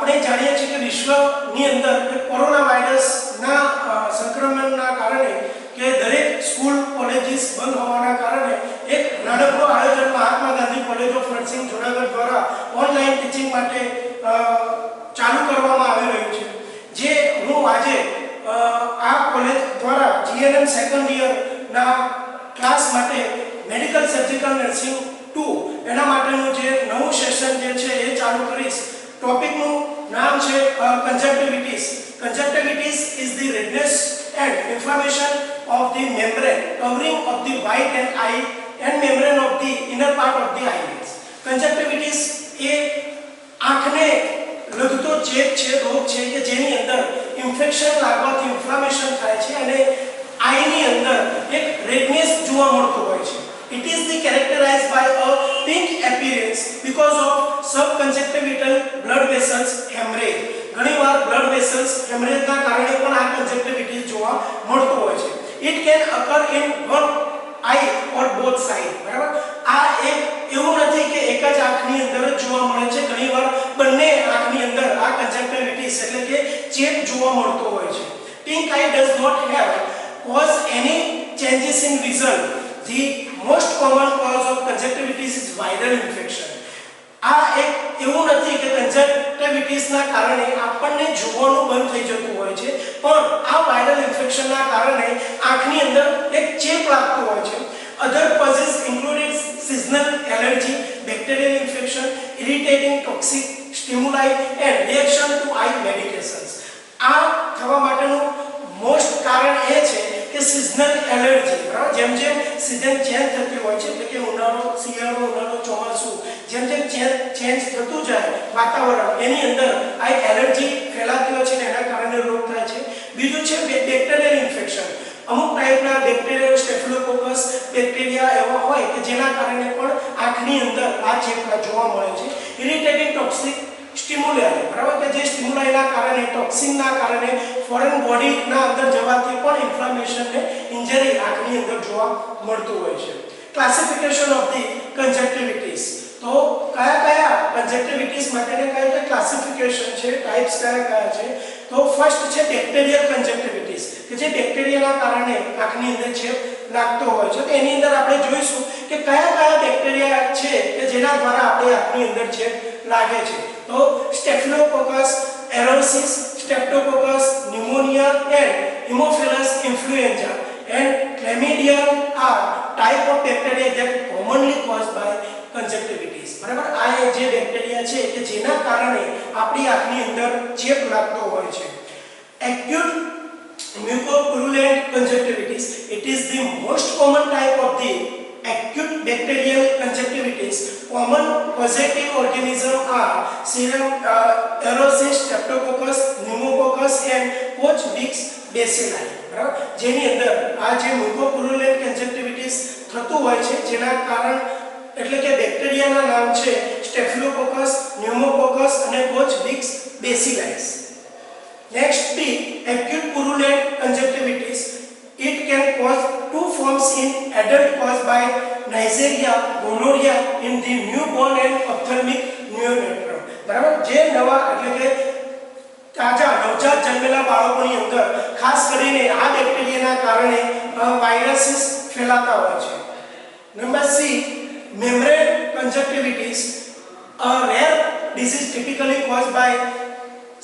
આપણે જાણીએ છીએ કે વિશ્વની અંદર કોરોના વાયરસના સંક્રમણના કારણે કે દરેક સ્કૂલ કોલેજીસ બંધ હોવાના કારણે એક નાનકડું આયોજન Mahatma Gandhi college of nursing Junagadh દ્વારા ઓનલાઈન ટીચિંગ માટે ચાલુ કરવામાં આવી રહ્યું છે, જે હું આજે આ કોલેજ દ્વારા જીએનએમ સેકન્ડ યરના ક્લાસ માટે મેડિકલ સર્જિકલ નર્સિંગ 2 એના માટેનું જે નવું સેશન જે છે એ ચાલુ કરીશ. ટોપિકનું નામ છે conjunctivitis. Conjunctivitis is the redness and inflammation of the membrane covering of the white and eye and membrane of the inner part of the eyelids. Conjunctivitis એ આંખને લગતો ચેપ છે, રોગ છે કે જેની અંદર ઇન્ફેક્શન લાગવાથી ઇન્ફ્લામેશન થાય છે અને આઈની અંદર એક રેડનેસ જોવા મળતો હોય છે. It is characterized by a pink appearance because of subconjunctival blood vessels hemorrhage. ઘણીવાર blood vessels hemorrhage ના કારણે પણ આ conjunctivitis જોવા મળતો હોય છે. It can occur in one eye or both side. બરાબર, આ એક એવું નથી કે એક જ આંખની અંદર જ જોવા મળે છે, ઘણીવાર બંને આંખની અંદર આ conjunctivitis એટલે કે ચેપ જોવા મળતો હોય છે. Pink eye does not have cause any changes in vision. The most common cause of conjunctivitis is viral infection. આ એક એવું નથી કે conjunctivitis ના કારણે આપણને જોવાનું બંધ થઈ જતું હોય છે, પણ આ વાયરલ ઇન્ફેક્શનના કારણે આંખની અંદર એક ચેપ લાગતો હોય છે. Other causes included seasonal allergy, bacterial infection, irritating toxic stimuli and reaction to eye medications. આ થવા માટેનું મોસ્ટ કારણ એ છે કે સિઝનલ એલર્જી. બરાબર, જેમ જેમ સીઝન ચેન્જ થતી હોય છે એટલે કે ઉનાળો, શિયાળો, ઉનાળો, ચોમાસું, જેમ જેમ ચેન્જ થતું જાય વાતાવરણ એની અંદર આ એલર્જી ફેલાતી હોય છે અને એના કારણે રોગ થાય છે. બીજું છે બેક્ટેરિયલ ઇન્ફેક્શન. અમુક ટાઈપના બેક્ટેરિયા, સ્ટેફિલોકોકસ બેક્ટેરિયા એવા હોય કે જેના કારણે પણ આંખની અંદર આ ચેપ જોવા મળે છે. Irritating toxic stimuli. બરાબર, કે જે સ્ટિમ્યુલાઈના કારણે, ટોક્સિનના કારણે ફોરેન બોડીના અંદર જવાથી પણ ઇન્ફ્લામેશન ને ઇન્જરી આંખની અંદર જોવા મળતું હોય છે. Classification of the conjunctivitis. તો કયા કયા conjunctivitis માટેના કયા કયા ક્લાસિફિકેશન છે, ટાઇપ્સ કયા કયા છે? તો ફર્સ્ટ છે બેક્ટેરિયલ conjunctivitis કે જે બેક્ટેરિયાના કારણે આંખની અંદર ચેપ લાગતો હોય છે. તો એની અંદર આપણે જોઈશું કે કયા કયા બેક્ટેરિયા છે કે જેના દ્વારા આપણે આંખની અંદર ચેપ લાગે છે. તો સ્ટેફિલોકોકસ aureus, streptococcus, pneumonia and Haemophilus influenza and chlamydia are type of bacteria that commonly caused by conjunctivitis. બરાબર, આ જે બેક્ટેરિયા છે કે જેના કારણે આપણી આંખની અંદર ચેપ લાગતો હોય છે. Acute mucopurulent conjunctivitis, it is the most common type of the acute bacterial conjunctivitis. Common causative organisms are serum aureus, streptococcus, pneumococcus and Koch-Bix bacilli. બરાબર, જેની અંદર આ જે mucopurulent conjunctivitis થતું હોય છે જેના કારણ એટલે કે બેક્ટેરિયાના નામ છે સ્ટેફિલોકોકસ, ન્યુમોકોકસ અને Koch-Bix bacilli. Next be acute purulent conjunctivitis. It can cause two forms in adult caused by Neisseria gonorrhea in the newborn and ophthalmic neonatal. બરાબર, જે નવા એટલે કે તાજા નવજાત જન્મેલા બાળકોની અંદર ખાસ કરીને આ બેક્ટેરિયાના કારણે વાયરસીસ ફેલાતા હોય છે. Number C, membrane conjunctivitis, a rare disease typically caused by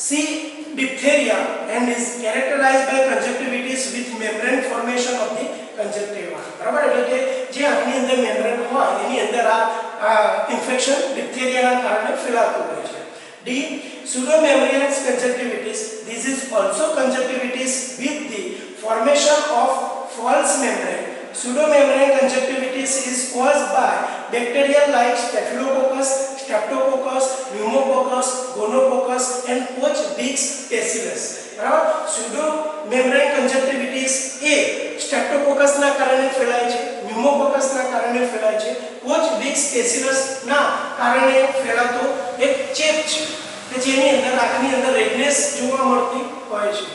C. diphtheria and is characterized by conjunctivitis with membrane formation of the conjunctiva. બરાબર, એટલે કે જે આંખની અંદર મેમ્બ્રેન હોય એની અંદર આ ઇન્ફેક્શન ડિપ્થેરિયાના કારણે ફેલાતું હોય છે. D, pseudomembranous conjunctivitis. This is also conjunctivitis with the formation of false membrane. Pseudomembrane conjunctivitis is caused by bacteria like Staphylococcus, Streptococcus, Pneumococcus, Gonococcus and Koch-Bix bacillus. બરાબર, pseudomembrane conjunctivitis એ Streptococcus ના કારણે ફેલાય છે, Pneumococcus ના કારણે ફેલાય છે, Koch-Bix bacillus ના કારણે ફેલાતો એક ચેપ છે કે જેની અંદર આંખની અંદર રેડનેસ જોવા મળતી હોય છે.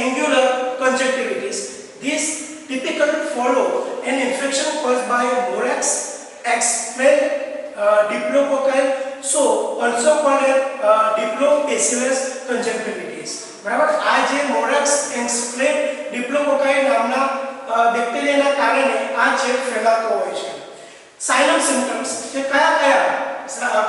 Angular conjunctivitis. This typically follow an infection caused by Morax, expelled diplococcal so also called diplobacillus conjunctivitis. બરાબર, આ જે મોરેક્સ એન્સફ્લેટ ડિપ્લોકોકાઈ નામના બેક્ટેરિયાના કારણે આ ચેપ ફેલાતો હોય છે. સાઇનમ સિમ્પટમ્સ કે કયા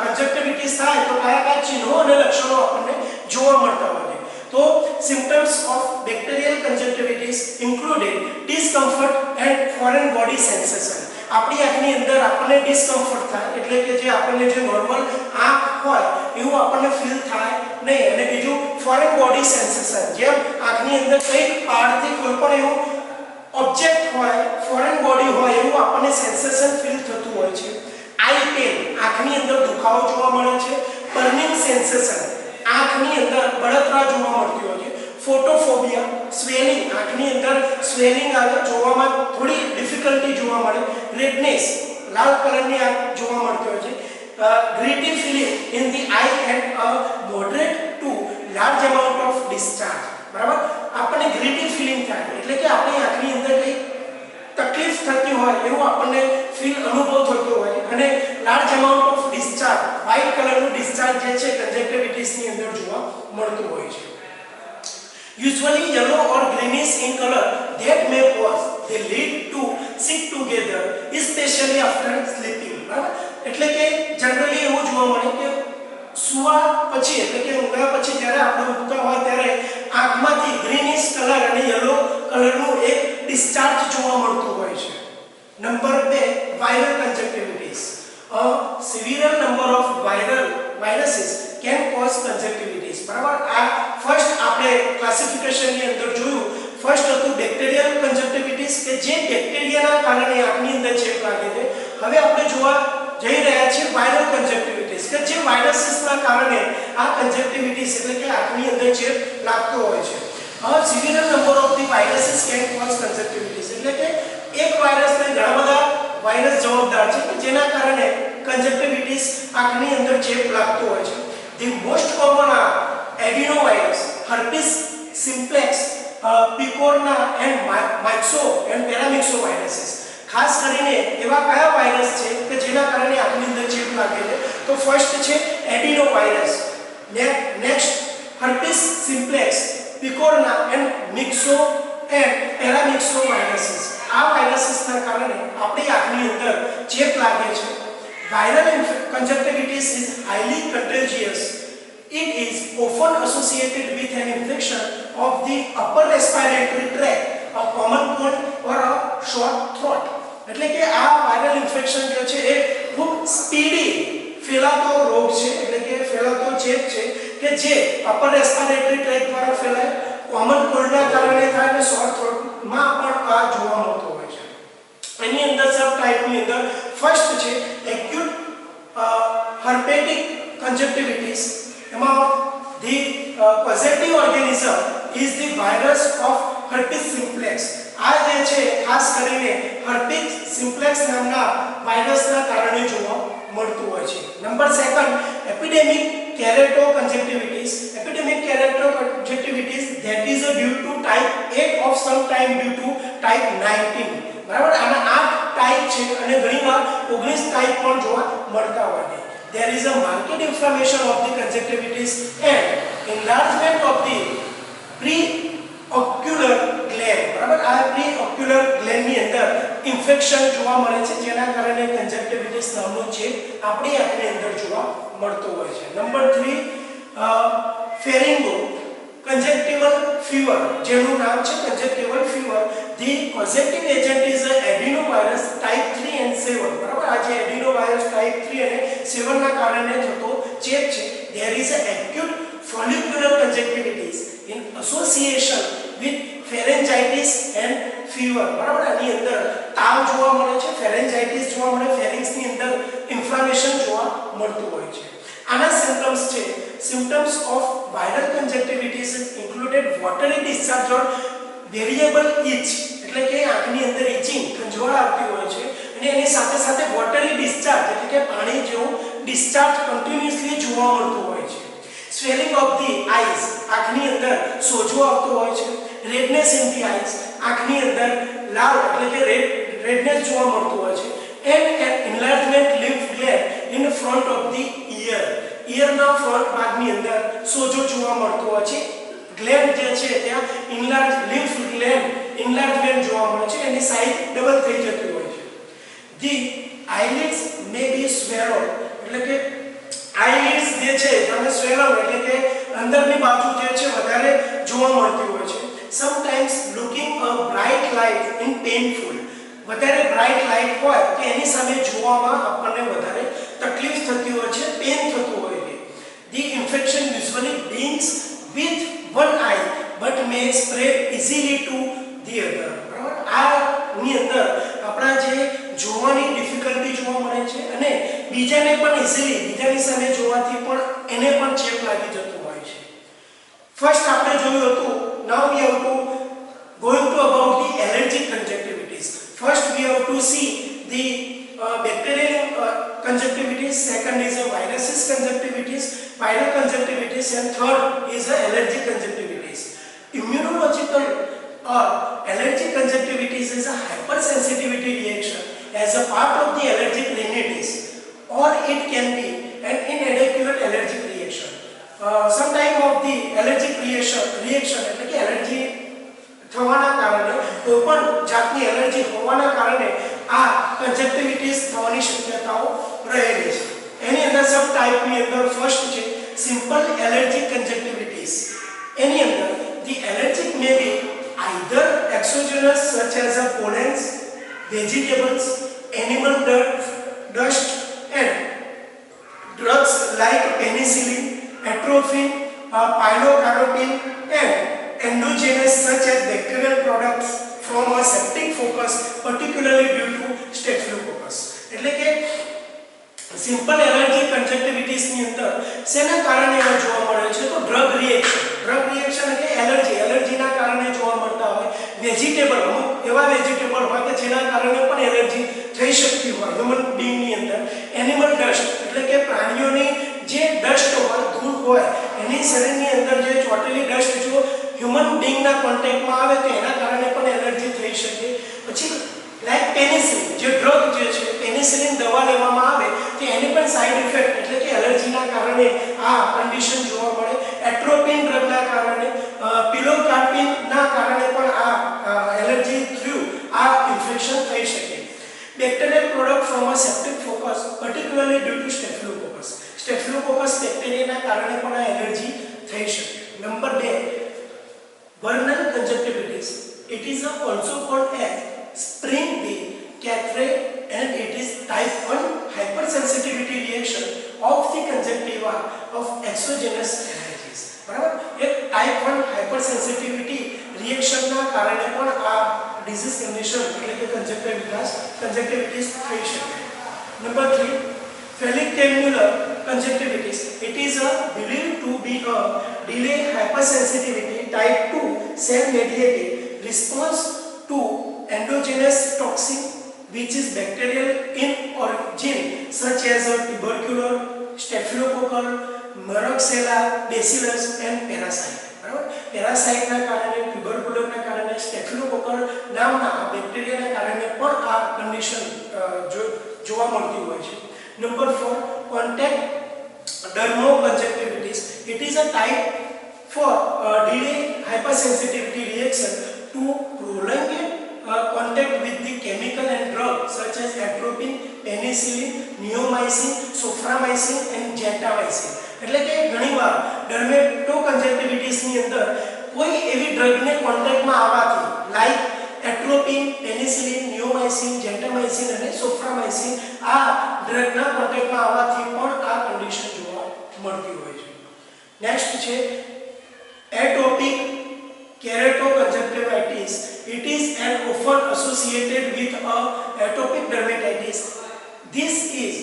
કન્જક્ટિવિટીસ થાય તો કયા ચિહ્નો અને લક્ષણો આપણને જોવા મળતા હોય છે. તો symptoms of bacterial conjunctivitis included discomfort and foreign body sensation. આપણી આંખની અંદર આપણને ડિસ્કમ્ફર્ટ થાય એટલે કે જે આપણને જે નોર્મલ આંખ હોય એવું આપણને ફીલ થાય નહીં, અને બીજું ફોરેન બોડી સેન્સેશન, જેમ આંખની અંદર કંઈક બહારથી કોઈ પણ એવું ઓબ્જેક્ટ હોય, ફોરેન બોડી હોય એવું આપણને સેન્સેશન ફીલ થતું હોય છે. આઈ પેન, આંખની અંદર દુખાવો જોવા મળે છે. બર્નિંગ સેન્સેશન, આંખની અંદર બળતરા જોવા મળતી હોય છે. ફોટોફોબિયા, સ્વેલિંગ, આંખની અંદર સ્વેલિંગ આવે, જોવામાં થોડી ડિફિકલ્ટી જોવા મળે. રેડનેસ, લાલ કલરની આંખ જોવા મળતી હોય છે. Gritty feeling in the eye and a moderate to large amount of discharge. બરાબર, આપણને ગ્રીટી ફીલિંગ થાય એટલે કે આપણી આંખની અંદર કંઈ તકલીફ થતી હોય એવું આપણને ફીલ અનુભવ થતો હોય, અને large amount of discharge, white કલરનું ડિસ્ચાર્જ જે છે કન્જક્ટિવિટીસની અંદર જોવા મળતું હોય છે. Usually yellow or greenish in color that may cause they lead to sick together, especially after sleeping. બરાબર, એટલે કે જનરલી એવું જોવા મળે કે સુવા પછી એટલે કે ઊંઘ્યા પછી જ્યારે આપણે ઊંઘતા હોય ત્યારે આંખમાંથી ગ્રીનિશ કલર અને યલો કલરનું એક ડિસ્ચાર્જ જોવા મળતું હોય છે. Number 2, viral conjunctivitis. A severe number of viruses can cause conjunctivitis. બરાબર, આ ફર્સ્ટ આપણે ક્લાસિફિકેશનની અંદર જોયું. ફર્સ્ટ હતું બેક્ટેરિયલ કન્જક્ટિવિટીસ કે જે બેક્ટેરિયાના કારણે આંખની અંદર ચેપ લાગે છે. હવે આપણે જોવા જઈ રહ્યા છીએ વાયરલ કન્જક્ટિવિટીસ કે જે વાયરસીસના કારણે આ કન્જક્ટિવિટીસ એટલે કે આંખની અંદર ચેપ લાગતો હોય છે. A severe number of the viruses can cause conjunctivitis, એટલે કે એક વાયરસને ઘણા બધા વાયરસ જવાબદાર છે કે જેના કારણે કન્જક્ટિવિટીસ આંખની અંદર ચેપ લાગતો હોય છે. The most common are adenovirus, herpes simplex, picorna and myxo and paramyxo viruses. ખાસ કરીને એવા કયા વાયરસ છે કે જેના કારણે આંખની અંદર ચેપ લાગે છે? તો ફર્સ્ટ છે એડિનોવાયરસ, next herpes simplex, picorna and myxo and paramyxo viruses. આ વાયરસીસના કારણે આપણી આંખની અંદર ચેપ લાગે છે. Viral conjunctivitis is highly contagious. It is often associated with an infection of the upper respiratory tract, a common cold or a short throat. એટલે કે આ વાયરલ ઇન્ફેક્શન જે છે એ ખૂબ સ્પીડી ફેલાતો રોગ છે, એટલે કે ફેલાતો ચેપ છે કે જે અપર રેસ્પિરેટરી ટ્રેક દ્વારા ફેલાય, કોમન કોલ્ડના કારણે થાય અને શોર્ટ થ્રોટમાં પણ આ જોવા મળતો હોય છે. એની અંદર સબ ટાઈપની અંદર ફર્સ્ટ છે એક્યુટ herpetic conjunctivitis. એમાં the causative organism is the virus of herpes simplex. આ જે છે ખાસ કરીને herpes simplex નામના વાયરસના કારણે જોવા મળતું હોય છે. Number 2, epidemic keratoconjunctivitis. Epidemic keratoconjunctivitis that is due to type 8 of sometime due to type 19. બરાબર, આના 8 ટાઈપ છે અને ઘણીવાર 19 ટાઈપ પણ જોવા મળતા હોય છે. There is a marked inflammation of the conjunctivitis and enlargement of the preocular gland. બરાબર, આ preocular gland ની અંદર ઇન્ફેક્શન જોવા મળે છે જેના કારણે conjunctivitis નામનો ચેપ આપણી આંખની અંદર જોવા મળતો હોય છે. નંબર 3, pharyngo conjunctival fever, જેનું નામ છે conjunctival fever. The causative agent is adenovirus type 3 and 7. બરાબર, આ જે adenovirus type 3 અને 7 ના કારણે થતો ચેપ છે. There is acute follicular conjunctivitis in association with pharyngitis and fever. બરાબર, આની અંદર તાવ જોવા મળે છે, pharyngitis જોવા મળે, pharynx ની અંદર ઇન્ફ્લેમેશન જોવા મળતું હોય છે. આના સિમ્પટમ્સ છે, symptoms of viral conjunctivitis included watery discharge or variable itch, એટલે કે આંખની અંદર ઇચિંગ ખંજવાળ આવતી હોય છે અને એની સાથે સાથે વોટરી ડિસ્ચાર્જ એટલે કે પાણી જેવું ડિસ્ચાર્જ કન્ટિન્યુઅસલી જોવા મળતું હોય છે. સ્વેલિંગ ઓફ ધી આઈઝ, આંખની અંદર સોજો આવતો હોય છે. રેડનેસ ઇન ધી આઈઝ, આંખની અંદર લાલ એટલે કે રેડનેસ જોવા મળતું હોય છે. And an enlargement lymph gland in front of the ear. ઇયરના ફ્રન્ટ ભાગની અંદર સોજો જોવા મળતો હોય છે. ગ્લેન્ડ જે છે ત્યાં ઇનલાર્જ લિમ્ફ ગ્લેન્ડ ઇનલાર્જમેન્ટ જોવા મળે છે, એની સાઇઝ ડબલ થઈ જતી હોય છે. ધી આઈલિડ્સ મે બી સ્વેલોડ, એટલે કે આઈલિડ્સ જે છે તમે સ્વેલોડ એટલે કે અંદરની બાજુ જે છે વધારે જોવા મળતી હોય છે. Sometimes looking a bright light in painful, વધારે બ્રાઇટ લાઇટ હોય કે એની સામે જોવામાં આપણને વધારે તકલીફ થતી હોય છે, પેન થતું હોય છે. The infection usually begins with one eye but may spread easily to the other. બરાબર, આ ની અંદર આપણા જે જોવાની ડિફિકલ્ટી જોવા મળે છે અને બીજાને પણ ઇઝીલી બીજાની સામે જોવાથી પણ એને પણ ચેપ લાગી જતો હોય છે. ફર્સ્ટ આપણે જોયું હતું, now we have to going to about the allergic conjunctivitis. First we have to see the bacterial conjunctivitis, second is a viruses conjunctivitis, viral conjunctivitis, and third is a allergic conjunctivitis. Immunological or allergic conjunctivitis is a hypersensitivity reaction as a part of the allergic rhinitis, or it can be an inadequate allergic reaction. Some type of the allergic reaction એટલે કે allergy થવાના કારણે કોઈપણ જાતની allergy હોવાના કારણે આ કંજક્ટિવિટીસ થવાની શક્યતાઓ રહેલી છે. એની અંદર સબ ટાઈપની અંદર ફર્સ્ટ છે સિમ્પલ એલર્જીક કંજક્ટિવિટીસ. એની અંદર the allergic may be either exogenous such as a pollens, vegetables, animal dust and drugs like penicillin, atropine, pilocarpine, and endogenous such as bacterial products from a septic focus, particularly due to staphylococcus. એટલે કે simple allergy કંજક્ટિવિટીસ ની અંદર શેના કારણે આ જોવા મળે છે? તો ડ્રગ રિએક્શન એટલે એલર્જીના કારણે જોવા મળતા હોય. વેજીટેબલ, અમુક એવા વેજીટેબલ હોય કે જેના કારણે પણ એલર્જી થઈ શકતી હોય હ્યુમન બીંગની અંદર. એનિમલ ડસ્ટ એટલે કે પ્રાણીઓની જે ડસ્ટ હોય, ધૂળ હોય, એની શરીરની અંદર જે ચોટેલી ડસ્ટ જો હ્યુમન બીંગના કોન્ટેક્ટમાં આવે તો એના કારણે પણ એલર્જી થઈ શકે. પછી લાઈક પેનિસિલિન, જે ડ્રગ જે છે પેનિસિલિન દવા લેવામાં આવે તો એની પણ સાઇડ ઇફેક્ટ એટલે કે એલર્જીના કારણે આ કન્ડિશન જોવા મળે. એટ્રોપિન ડ્રગના કારણે, પિલોકાર્પિનના કારણે પણ આ એલર્જી થ્રુ આ ઇન્ફેક્શન થઈ શકે. Bacterial product from a septic focus, particularly due to staphylococcus. Staphylococcus બેક્ટેરિયાના કારણે પણ આ એલર્જી થઈ શકે. Number 2, vernal conjunctivitis. It is also called as spring bee catarrh and it is type 1 hypersensitivity reaction of the conjunctiva of exogenous allergies. બરાબર, એક type 1 hypersensitivity reaction ના કારણે પણ આ disease condition એટલે કે conjunctivitis થઈ શકે. Number 3, follicular conjunctivitis. It is believed to be a delayed hypersensitivity type 2 cell mediated response to endogenous toxin which is bacterial in origin such as tubercular, staphylococcal, Moraxella, Bacillus and parasite. બરાબર, પેરાસાઇટના કારણે, ટ્યુબરક્યુલરના કારણે, સ્ટેફિલોકોકલ નામના બેક્ટેરિયાના કારણે પણ આ condition જોવા મળતી હોય છે. Number 4, contact dermoconjunctivitis. It is a type for delayed hypersensitivity reaction to prolonged contact with the chemical and drug such as atropine, penicillin, neomycin, soframycin and gentamicin. એટલે કે ઘણીવાર ડર્મેટોકન્જક્ટિવિટીસ ની અંદર કોઈ એવી ડ્રગને કોન્ટેક્ટમાં આવવાથી લાઈક એટ્રોપિન, પેનિસિલિન, નિયોમાઇસિન, જેન્ટામાઇસિન અને સોફ્રામાઇસિન આ ડ્રગના કોન્ટેક્ટમાં આવવાથી પણ આ કન્ડિશન જોવા મળતી હોય છે. નેક્સ્ટ છે atopic keratoconjunctivitis. It is and often associated with atopic dermatitis. This is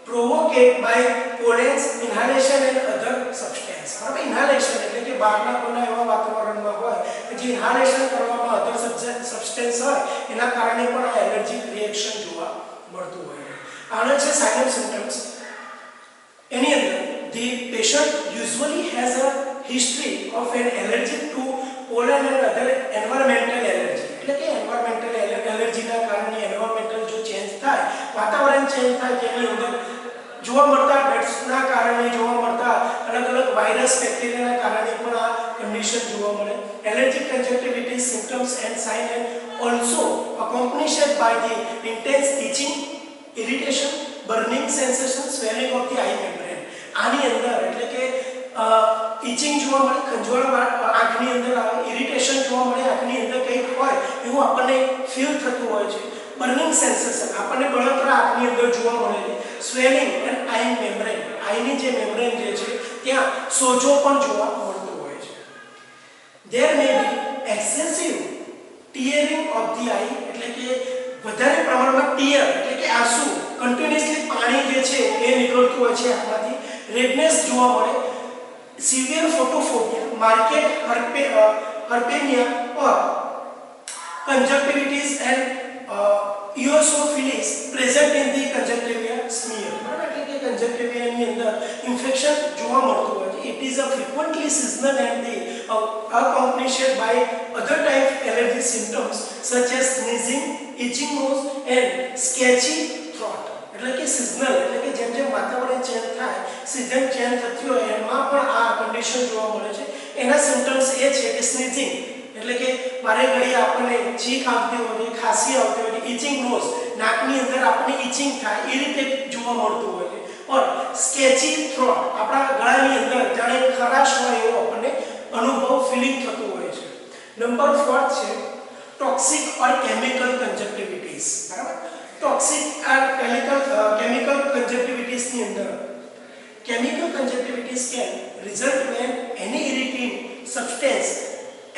provoked by pollens, inhalation and other substance. બરાબર, ઇન્હાલેશન એટલે કે બહારના કોના એવા વાતાવરણમાં હોય કે જે ઇન્હાલેશન કરવામાં અધર સબસ્ટન્સ હોય એના કારણે પણ આ એલર્જીક રિએક્શન જોવા મળતું હોય. આના છે સાઇન એન્ડ સિમ્પટમ્સ. એની અંદર the patient usually has a history of an allergy to pollen and other environmental allergy. એટલે કે એન્વાયરમેન્ટલ એલર્જીના કારણે એન્વાયરમેન્ટલ જો ચેન્જ થાય, વાતાવરણ ચેન્જ થાય તેની અંદર જોવા મળતા ડસ્ટના કારણે જોવા મળતા અલગ અલગ વાયરસ બેક્ટેરિયાના કારણે પણ આ કન્ડિશન જોવા મળે. Allergic conjunctivitis symptoms and sign and also accompanied by the intense itching, irritation, burning sensation, swelling of the eye membrane. આની અંદર એટલે કે ઇચિંગ જોવા મળે, ખંજવાળ આંખની અંદર આવે, ઇરિટેશન જોવા મળે, આંખની અંદર કંઈક હોય એવું આપણને ફીલ થતું હોય છે. બર્નિંગ સેન્સેશન આપણને બળતરા આંખની અંદર જોવા મળે છે. સ્વેલિંગ એન્ડ આઈ મેમ્બ્રેન, આઈની જે મેમ્બ્રેન જે છે ત્યાં સોજો પણ જોવા મળતો હોય છે. There may be excessive tearing of the eye, એટલે કે વધારે પ્રમાણમાં ટીયર એટલે કે આંસુ કન્ટિન્યુઅસલી પાણી જે છે એ નીકળતું હોય છે આંખમાંથી. રેડનેસ જોવા મળે. સિવિયર ફોટોફોબિયા, માર્કેટ હર્પેનિયા or conjunctivitis and eosinophils present in the conjunctiva smear. એટલે કે conjunctiva ની અંદર ઇન્ફેક્શન જોવા મળતું હોય છે. It is a frequently seasonal and the accompanied by other type allergy symptoms such as sneezing, itching nose and scratchy throat. એટલે કે સિઝનલ એટલે કે જેમ જેમ વાતાવરણ ચેન્જ થાય, સીઝન ચેન્જ થતી હોય એમાં પણ આ કન્ડિશન જોવા મળે છે. એના સિમ્પટમ્સ એ છે કે સ્નીઝિંગ એટલે કે વારે ઘડી આપણને છીંક આવતી હોય, ખાંસી આવતી હોય, ઇચિંગ નોઝ નાકની અંદર આપણને ઇચિંગ થાય, ઇરિટેટ જોવા મળતું હોય છે. और સ્કેચી થ્રોટ આપણા ગળાની અંદર જાણે ખરાશ હોય એવો આપણને અનુભવ ફીલિંગ થતું હોય છે. નંબર 4 છે ટોક્સિક ઓર કેમિકલ કન્જક્ટિવિટીસ. બરાબર, ટોક્સિક ઓર કેમિકલ કન્જક્ટિવિટીસ ની અંદર chemical conjunctivitis can result when any irritating substance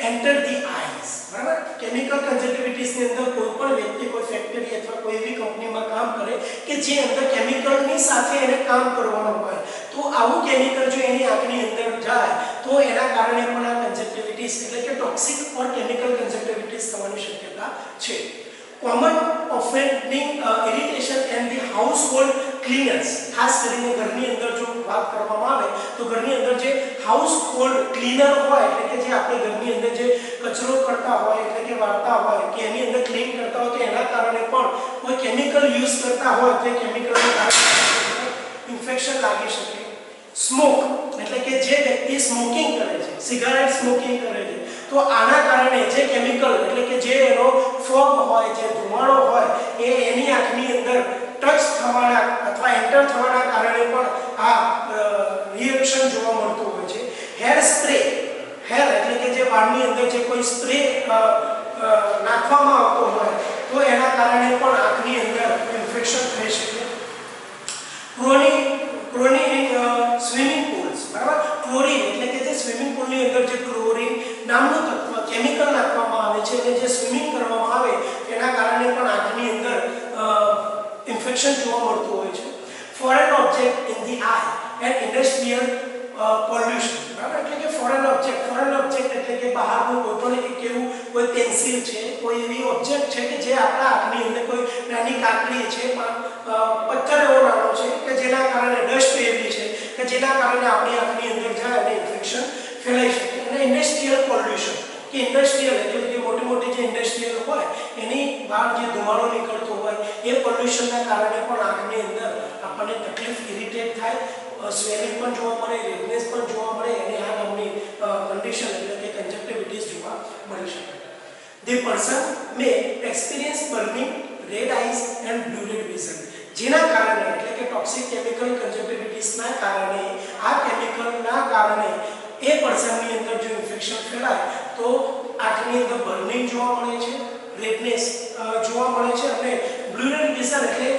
enter the eyes. બરાબર, કેમિકલ કન્જક્ટિવિટીસ ની અંદર કોઈ પણ વ્યક્તિ કોઈ ફેક્ટરી અથવા કોઈ એવી કંપનીમાં કામ કરે કે જે અંદર કેમિકલની સાથે એને કામ કરવાનું હોય તો આવું કેમિકલ જો એની આંખની અંદર જાય તો એના કારણે પણ આ કન્જક્ટિવિટીસ એટલે કે ટોક્સિક ઓર કેમિકલ કન્જક્ટિવિટીસ થવાની શક્યતા છે. Common offending irritation and the household cleaners, ખાસ કરીને ઘરની અંદર જો વાત કરવામાં આવે તો ઘરની અંદર જે હાઉસહોલ્ડ ક્લીનર હોય એટલે કે જે આપણે ઘરની અંદર જે કચરો કરતા હોય એટલે કે વાળતા હોય કે એની અંદર ક્લીન કરતા હોય તો એના કારણે પણ કોઈ કેમિકલ યુઝ કરતા હોય તો કેમિકલના કારણે ઇન્ફેક્શન લાગી શકે. સ્મોક એટલે કે જે વ્યક્તિ સ્મોકિંગ કરે છે, સિગારેટ સ્મોકિંગ કરે છે તો આના કારણે જે કેમિકલ એટલે કે જે એનો ફોગ હોય, જે ધુમાડો હોય એ એની આંખની અંદર ટચ થવાના અથવા એન્ટર થવાના કારણે પણ આ રિએક્શન જોવા મળતું હોય છે. હેર સ્પ્રે, હેર એટલે કે જે વાળની અંદર જે કોઈ સ્પ્રે નાખવામાં આવતો હોય તો એના કારણે પણ આંખની અંદર ઇન્ફેક્શન થઈ શકે. ક્લોરીન સ્વિમિંગ પૂલ્સ, બરાબર, ક્લોરીન એટલે કે જે સ્વિમિંગ પૂલની અંદર જે ક્લોરીન નામનું તત્વ કેમિકલ નાખવામાં આવે છે અને જે સ્વિમિંગ કરવામાં આવે એના કારણે પણ આંખની અંદર ઇન્ફેક્શન જોવા મળતું હોય છે. Foreign object in the eye and industrial pollution, બરાબર, એટલે કે ફોરેન ઓબ્જેક્ટ એટલે કે બહારનું કોઈ પણ એક એવું કોઈ પેન્સિલ છે, કોઈ એવી ઓબ્જેક્ટ છે કે જે આપણા આંખની અંદર કોઈ નાની કાકડી છે, પથ્થર એવો નાનો છે કે જેના કારણે ડસ્ટ એવી છે કે જેના કારણે આપણી આંખની અંદર જાય અને ઇન્ફેક્શન ફેલાઈ શકે. અને ઇન્ડસ્ટ્રીયલ પોલ્યુશન કે ઇન્ડસ્ટ્રીયલ એટલે કે મોટી મોટી જે ઇન્ડસ્ટ્રીયલ હોય એની બહાર જે ધુમાડો નીકળતો હોય એ પોલ્યુશનના કારણે પણ આંખની અંદર આપણને તકલીફ, ઇરિટેટ થાય, સ્વેલિંગ પણ જોવા મળે, રેડનેસ પણ જોવા મળે અને આ નામની કન્ડિશન એટલે કે કન્જક્ટિવિટીસ જોવા મળી શકે. The person may experience burning, red eyes and blurred vision. જેના કારણે એટલે કે ટોક્સિક કેમિકલ કન્જક્ટિવિટીસના કારણે આ કેમિકલના કારણે એ પર્સનની અંદર જો ઇન્ફેક્શન ફેલાય તો આંખની અંદર બર્નિંગ જોવા મળે છે, રેડનેસ જોવા મળે છે અને બ્લર્ડ વિઝન એટલે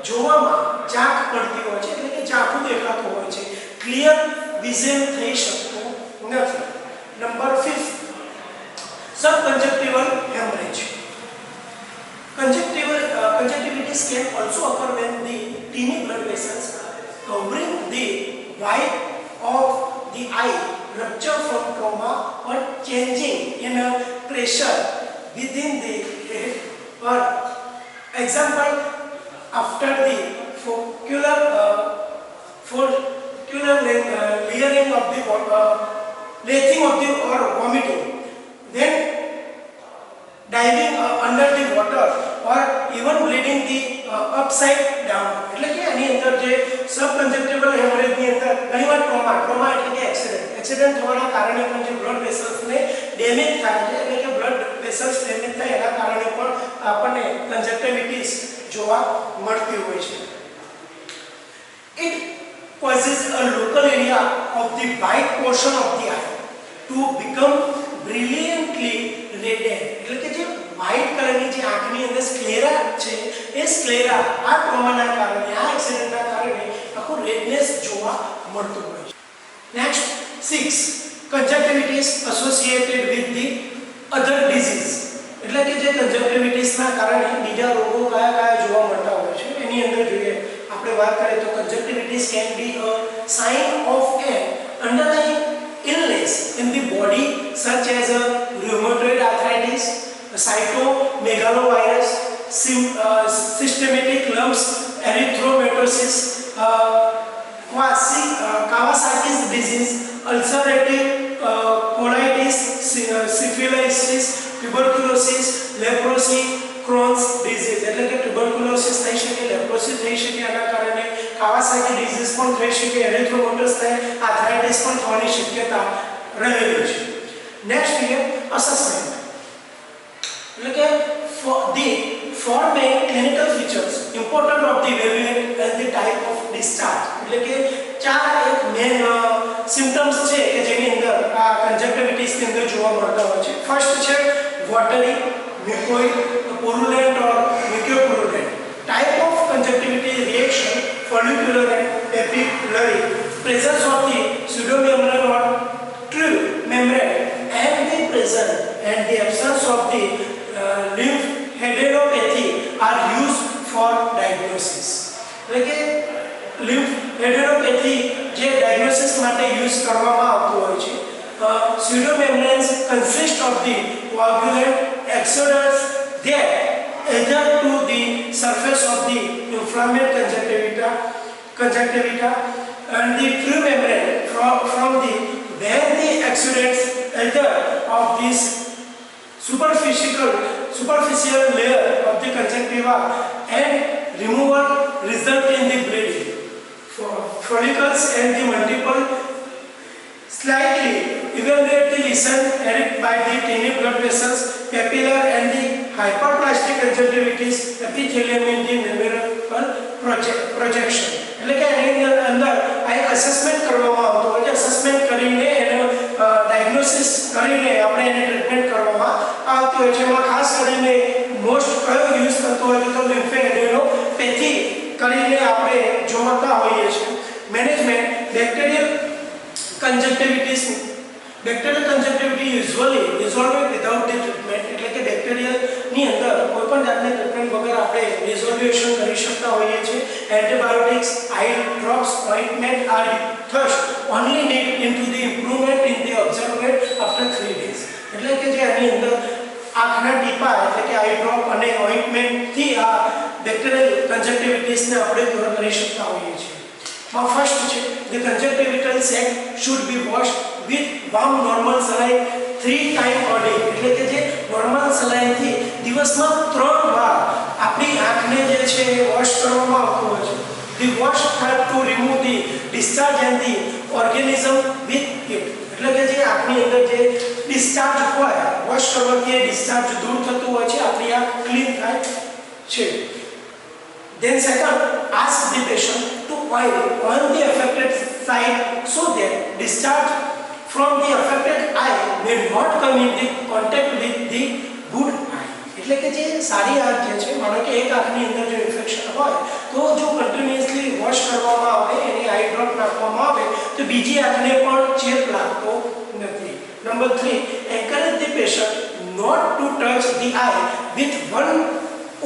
જોવામાં ઝાંખ પડતી હોય છે એટલે કે ઝાંખું દેખાતું હોય છે, ક્લિયર વિઝન થઈ શકતું નથી. Number 5 subconjunctival haemorrhage. Conjunctivitis can also occur when the tiny blood vessels covering the white of the eye rupture from trauma or changing in a pressure within the head. For example, after the fovecular layering of the lathing of the or vomiting, then diving under the water or even bleeding the upside down, એટલે કે આની અંદર જે સબકન્જક્ટિવલ હેમરેજની અંદર ઘણીવાર trauma એટલે કે accident થવાના કારણે પણ જે બ્લડ વેસલ્સને ડેમેજ થાય છે, એટલે કે બ્લડ વેસલ્સ ડેમેજ થાય એના કારણે પણ આપણને કન્જક્ટિવિટીસ જોવા મળતી હોય છે. It causes a local area of the white portion of the eye to become brilliantly reddened, એટલે કે જે વ્હાઇટ કલરની જે આંખની અંદર સ્ક્લેરા છે એ સ્ક્લેરા આ ટ્રોમાના કારણે, આ એક્સિડન્ટના કારણે આખું રેડનેસ જોવા મળતું હોય છે. Next 6 conjunctivitis associated with the other disease, એટલે કે જે કન્જક્ટિવિટીસના કારણે બીજા રોગો કયા કયા જોવા મળતા હોય છે એની અંદર જોઈએ આપણે વાત કરીએ તો conjunctivitis can be a sign of an underlying illness in the body such as a rheumatoid arthritis, cytomegalovirus, systematic lumps, erythematosus, Kawasaki's disease, ulcerative colitis, syphilis, tuberculosis, leprosy, Crohn's disease, એટલે કે ટ્યુબરક્યુલોસિસ થઈ શકે, leprosy થઈ શકે, આના કારણે Kawasaki disease પણ થઈ શકે, એરિથ્રોમોટસ થાય, આર્થરાઇટિસ પણ થવાની શક્યતા રહેલી છે. નેક્સ્ટ છે અસેસમેન્ટ, એટલે કે four main clinical features important of the variant and the type of discharge, એટલે કે ચાર એક મેઇન સિમ્પટમ્સ છે કે જેની અંદર આ કન્જક્ટિવિટીસ ની અંદર જોવા મળતા હોય છે. ફર્સ્ટ છે watery, mucoid, purulent or mucopurulent. Type of conjunctivitis reaction follicular and papillary, presence of the pseudomembranous or true membrane and the presence and the absence of the lymphadenopathy are used for diagnosis. એટલે કે lymphadenopathy જે diagnosis માટે use કરવામાં આવતું હોય છે. Pseudomembranes consist of the coagulant exudates that adhere to the surface of the inflamed conjunctiva and the true membrane from the where the exudates adhere of this superficial layer of the conjunctiva and removal result in the bleeding. Follicles and the multiple slightly evaluate the lesion erect by the tiny blood vessels, papillar and the hyperplastic conjunctivitis, epithelium in the membranous projection. એટલે કે એની અંદર આ assessment કરવામાં આવતો હોય છે. Assessment કરીને એનો ડાયગ્નોસિસ કરીને આપણે એને ટ્રીટમેન્ટ કરવામાં આવતી હોય છે. એમાં ખાસ કરીને મોસ્ટ કયો યુઝ કરતો હોય તો લિમ્ફેડેનોપેથી કરીને આપણે જોતા હોઈએ છીએ. Management bacterial conjunctivitis usually resolved without the treatment, એટલે કે બેક્ટેરિયલ ની અંદર કોઈપણ જાતની ટ્રીટમેન્ટ વગર આપણે રિઝોલ્યુશન કરી શકતા હોઈએ છીએ. Antibiotics, I drops, ointment are thus only need into the improvement in the observed after 3 days. એટલે કે જે આની અંદર આંખના ટીપા એટલે કે આઈ ડ્રોપ અને ઓઇન્ટમેન્ટ થી આ બેક્ટેરિયલ કન્જક્ટિવિટીસ ને આપણે દૂર કરી શકતા હોઈએ છીએ. First, the conjunctival sac should be washed with warm normal saline 3 times a day. એટલે કે જે નોર્મલ saline થી દિવસમાં 3 વાર આપણી આંખને જે છે વોશ કરવામાં આવતું હોય છે. The wash help to remove the discharge and the organism with it. એટલે કે જે આપણી અંદર જે ડિસ્ચાર્જ હોય વોશ કરવાથી એ ડિસ્ચાર્જ દૂર થતું હોય છે, આપણી આંખ ક્લીન થાય છે. Then second, ask the patient to oil on the affected side so that discharge from the affected eye may not come in the contact with the good eye. એટલે કે જે સારી આંખ જે છે, માનો કે એક આંખની અંદર જો ઇન્ફેક્શન હોય તો જો કન્ટિન્યુઅસલી વોશ કરવામાં આવે, એની આઈ ડ્રોપ નાખવામાં આવે તો બીજી આંખને પણ ચેપ લાગતો નથી. Number 3, encourage the patient not to touch the eye with one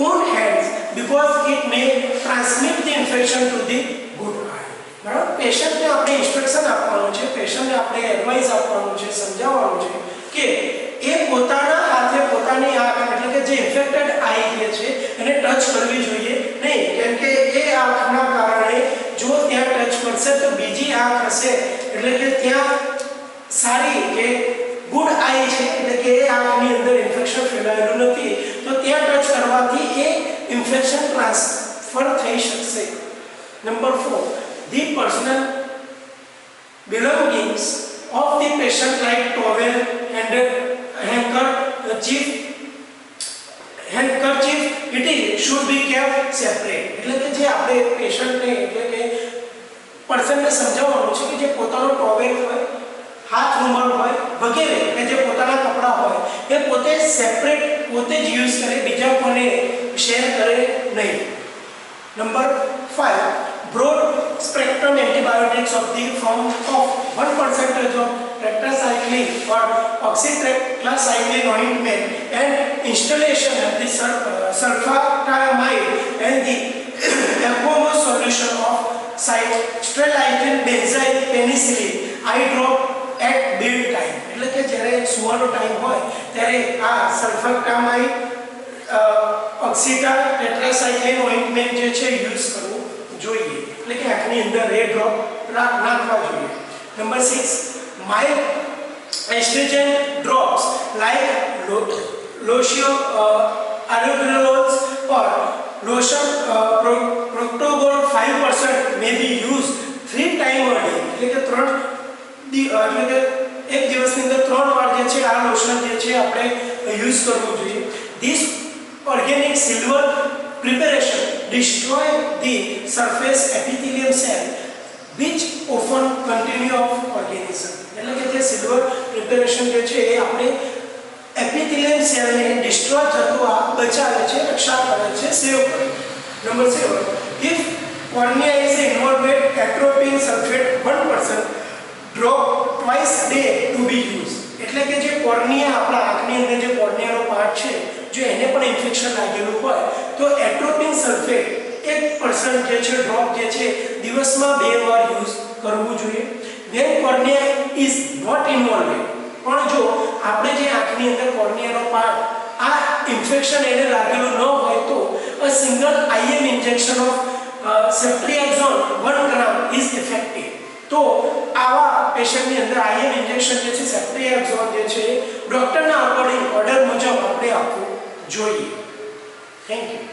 own hands because it may transmit the infection to the good eye. બરાબર, પેશન્ટને આપણે ઇન્સ્ટ્રક્શન આપવાનું છે, પેશન્ટને આપણે એડવાઇસ આપવાનું છે, સમજાવવાનું છે કે એ પોતાના હાથે પોતાની આંખ એટલે કે જે ઇન્ફેક્ટેડ આઈ જે છે એને ટચ કરવી જોઈએ નહીં, કેમ કે એ આંખના કારણે જો ત્યાં ટચ કરશે તો બીજી આંખ હશે એટલે કે ત્યાં સારી કે ગુડ આઈ છે એટલે કે એ આંખની અંદર ઇન્ફેક્શન ફેલાયેલું નથી તો ત્યાં ટચ કરવાથી એ ઇન્ફેક્શન ટ્રાન્સફર થઈ શકશે. Number 4, the personal belongings of the patient like towel, handkerchief, it should be kept separate. એટલે કે જે આપણે પેશન્ટને એટલે કે પર્સનને સમજાવવાનું છે કે જે પોતાનો ટોવેલ હોય, હાથ રૂમાલ હોય વગેરે કે જે પોતાના કપડાં હોય એ પોતે સેપરેટ પોતે જ યુઝ કરે, બીજા કોને શેર કરે નહીં. Number 5, broad spectrum antibiotics of the form of 1% of tetracycline or oxytetracycline ointment and installation of the sulfatamide and the aqueous solution of sterilizing benzyl penicillin eye drop at bed time. એટલે કે જ્યારે સુવાનો time હોય ત્યારે આ સલ્ફાટામાઇડ ઓક્સિટા ટેટ્રાસાઇક્લિન ointment જે છે use કરવું જોઈએ. એટલે કે આંખની અંદર એ ડ્રોપ નાખવા જોઈએ. Number 6, mild astringent drops like lotion albuterol or lotion proctobol 5% may be used 3 times a day. એટલે કે એક દિવસની અંદર 3 વાર જે છે આ લોશન જે છે આપણે યુઝ કરવું જોઈએ. This organic silver preparation destroy the surface epithelium cell which often continue of organism. એટલે કે જે સિલ્વર પ્રિપેરેશન જે છે એ આપણે એપિથેલિયમ સેલને ડિસ્ટ્રોય થતો આ બચાવે છે, રક્ષા કરે છે, સેવ કરે. Number 7, if cornea is involved with atropine sulfate 1% drop twice a day to be used. એટલે કે જે કોર્નિયા આપણા આંખની અંદર જે કોર્નિયાનો પાર્ટ છે જો એને પણ ઇન્ફેક્શન લાગેલું હોય તો એટ્રોપિન સલ્ફેટ 1% જે છે ડ્રોપ જે છે દિવસમાં 2 વાર યુઝ કરવું જોઈએ. when cornea is not involved, પણ જો આપણે જે આંખની અંદર કોર્નિયાનો પાર્ટ આ ઇન્ફેક્શન એને લાગેલું ન હોય તો a single IM injection of ceftriaxone 1 gram is effective. તો આવા પેશન્ટની અંદર IM ઇન્જેક્શન જે છે સેફ્ટ્રીએક્ઝોન જે છે ડોક્ટરના અકોર્ડિંગ ઓર્ડર મુજબ આપણે આપવું જોઈએ. Thank you.